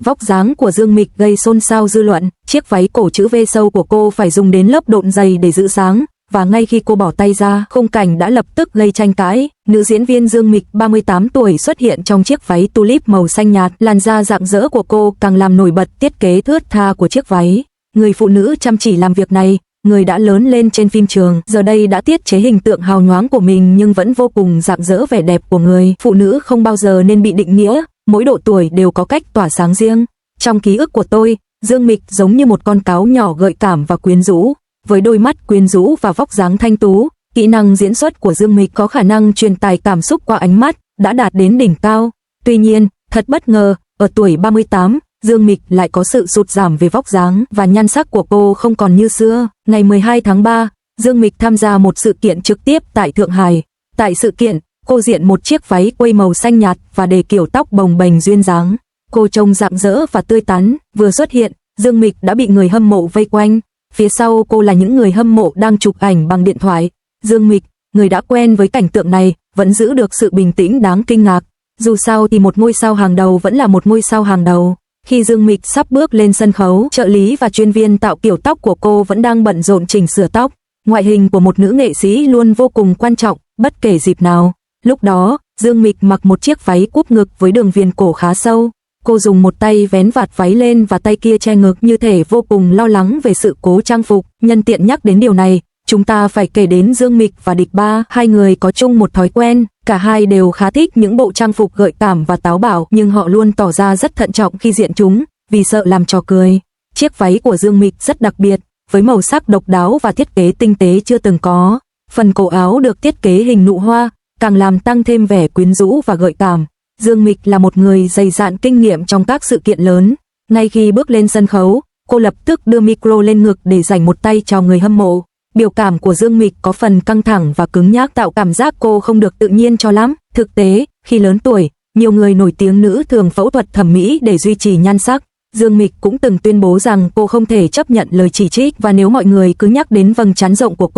Vóc dáng của Dương Mịch gây xôn xao dư luận, chiếc váy cổ chữ V sâu của cô phải dùng đến lớp độn dày để giữ dáng, và ngay khi cô bỏ tay ra, khung cảnh đã lập tức gây tranh cãi. Nữ diễn viên Dương Mịch 38 tuổi xuất hiện trong chiếc váy tulip màu xanh nhạt, làn da rạng rỡ của cô càng làm nổi bật thiết kế thướt tha của chiếc váy. Người phụ nữ chăm chỉ làm việc này, người đã lớn lên trên phim trường, giờ đây đã tiết chế hình tượng hào nhoáng của mình nhưng vẫn vô cùng rạng rỡ vẻ đẹp của người phụ nữ không bao giờ nên bị định nghĩa, mỗi độ tuổi đều có cách tỏa sáng riêng. Trong ký ức của tôi, Dương Mịch giống như một con cáo nhỏ gợi cảm và quyến rũ, với đôi mắt quyến rũ và vóc dáng thanh tú. Kỹ năng diễn xuất của Dương Mịch có khả năng truyền tải cảm xúc qua ánh mắt, đã đạt đến đỉnh cao. Tuy nhiên, thật bất ngờ, ở tuổi 38, Dương Mịch lại có sự sụt giảm về vóc dáng và nhan sắc của cô không còn như xưa. Ngày 12 tháng 3, Dương Mịch tham gia một sự kiện trực tiếp tại Thượng Hải. Tại sự kiện, cô diện một chiếc váy quây màu xanh nhạt và để kiểu tóc bồng bềnh duyên dáng. Cô trông rạng rỡ và tươi tắn, vừa xuất hiện, Dương Mịch đã bị người hâm mộ vây quanh. Phía sau cô là những người hâm mộ đang chụp ảnh bằng điện thoại. Dương Mịch, người đã quen với cảnh tượng này, vẫn giữ được sự bình tĩnh đáng kinh ngạc. Dù sao thì một ngôi sao hàng đầu vẫn là một ngôi sao hàng đầu. Khi Dương Mịch sắp bước lên sân khấu, trợ lý và chuyên viên tạo kiểu tóc của cô vẫn đang bận rộn chỉnh sửa tóc. Ngoại hình của một nữ nghệ sĩ luôn vô cùng quan trọng, bất kể dịp nào. Lúc đó, Dương Mịch mặc một chiếc váy cúp ngực với đường viền cổ khá sâu. Cô dùng một tay vén vạt váy lên và tay kia che ngực như thể vô cùng lo lắng về sự cố trang phục. Nhân tiện nhắc đến điều này, chúng ta phải kể đến Dương Mịch và Địch Ba. Hai người có chung một thói quen, cả hai đều khá thích những bộ trang phục gợi cảm và táo bạo, nhưng họ luôn tỏ ra rất thận trọng khi diện chúng, vì sợ làm trò cười. Chiếc váy của Dương Mịch rất đặc biệt, với màu sắc độc đáo và thiết kế tinh tế chưa từng có. Phần cổ áo được thiết kế hình nụ hoa, càng làm tăng thêm vẻ quyến rũ và gợi cảm. Dương Mịch là một người dày dạn kinh nghiệm trong các sự kiện lớn. Ngay khi bước lên sân khấu, cô lập tức đưa micro lên ngực để dành một tay cho người hâm mộ. Biểu cảm của Dương Mịch có phần căng thẳng và cứng nhắc, tạo cảm giác cô không được tự nhiên cho lắm. Thực tế, khi lớn tuổi, nhiều người nổi tiếng nữ thường phẫu thuật thẩm mỹ để duy trì nhan sắc. Dương Mịch cũng từng tuyên bố rằng cô không thể chấp nhận lời chỉ trích, và nếu mọi người cứ nhắc đến vầng trán rộng của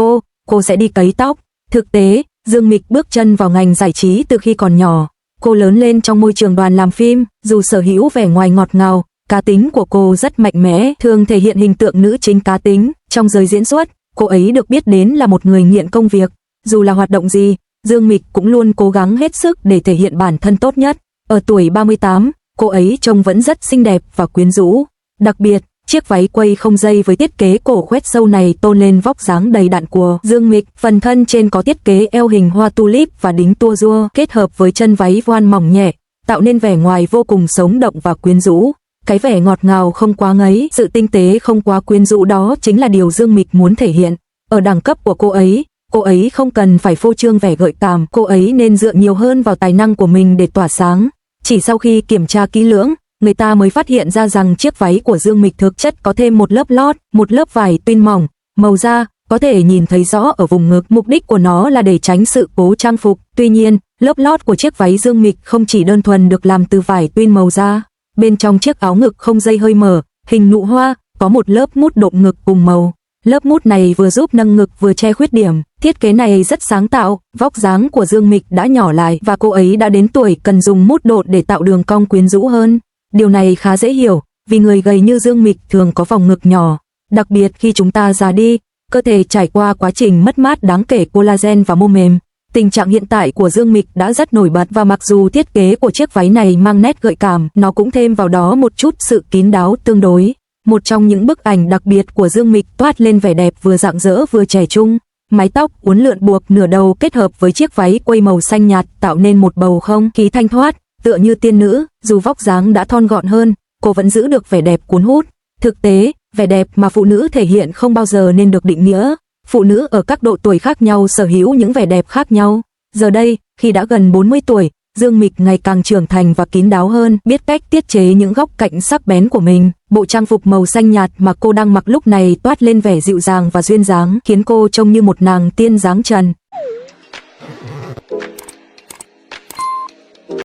cô sẽ đi cấy tóc. Thực tế, Dương Mịch bước chân vào ngành giải trí từ khi còn nhỏ. Cô lớn lên trong môi trường đoàn làm phim, dù sở hữu vẻ ngoài ngọt ngào, cá tính của cô rất mạnh mẽ, thường thể hiện hình tượng nữ chính cá tính. Trong giới diễn xuất, cô ấy được biết đến là một người nghiện công việc. Dù là hoạt động gì, Dương Mịch cũng luôn cố gắng hết sức để thể hiện bản thân tốt nhất. Ở tuổi 38, cô ấy trông vẫn rất xinh đẹp và quyến rũ. Đặc biệt, chiếc váy quây không dây với thiết kế cổ khoét sâu này tôn lên vóc dáng đầy đặn của Dương Mịch. Phần thân trên có thiết kế eo hình hoa tulip và đính tua rua, kết hợp với chân váy voan mỏng nhẹ, tạo nên vẻ ngoài vô cùng sống động và quyến rũ. Cái vẻ ngọt ngào không quá ngấy, sự tinh tế không quá quyến rũ, đó chính là điều Dương Mịch muốn thể hiện. Ở đẳng cấp của cô ấy không cần phải phô trương vẻ gợi cảm, cô ấy nên dựa nhiều hơn vào tài năng của mình để tỏa sáng. Chỉ sau khi kiểm tra kỹ lưỡng, người ta mới phát hiện ra rằng chiếc váy của Dương Mịch thực chất có thêm một lớp lót, một lớp vải tuyên mỏng, màu da có thể nhìn thấy rõ ở vùng ngực. Mục đích của nó là để tránh sự cố trang phục. Tuy nhiên, lớp lót của chiếc váy Dương Mịch không chỉ đơn thuần được làm từ vải tuyên màu da. Bên trong chiếc áo ngực không dây hơi mở, hình nụ hoa, có một lớp mút độn ngực cùng màu. Lớp mút này vừa giúp nâng ngực vừa che khuyết điểm. Thiết kế này rất sáng tạo. Vóc dáng của Dương Mịch đã nhỏ lại và cô ấy đã đến tuổi cần dùng mút độn để tạo đường cong quyến rũ hơn. Điều này khá dễ hiểu, vì người gầy như Dương Mịch thường có vòng ngực nhỏ. Đặc biệt khi chúng ta già đi, cơ thể trải qua quá trình mất mát đáng kể collagen và mô mềm. Tình trạng hiện tại của Dương Mịch đã rất nổi bật, và mặc dù thiết kế của chiếc váy này mang nét gợi cảm, nó cũng thêm vào đó một chút sự kín đáo tương đối. Một trong những bức ảnh đặc biệt của Dương Mịch toát lên vẻ đẹp vừa rạng rỡ vừa trẻ trung. Mái tóc uốn lượn buộc nửa đầu kết hợp với chiếc váy quây màu xanh nhạt tạo nên một bầu không khí thanh thoát, tựa như tiên nữ. Dù vóc dáng đã thon gọn hơn, cô vẫn giữ được vẻ đẹp cuốn hút. Thực tế, vẻ đẹp mà phụ nữ thể hiện không bao giờ nên được định nghĩa. Phụ nữ ở các độ tuổi khác nhau sở hữu những vẻ đẹp khác nhau. Giờ đây, khi đã gần 40 tuổi, Dương Mịch ngày càng trưởng thành và kín đáo hơn, biết cách tiết chế những góc cạnh sắc bén của mình. Bộ trang phục màu xanh nhạt mà cô đang mặc lúc này toát lên vẻ dịu dàng và duyên dáng, khiến cô trông như một nàng tiên dáng trần.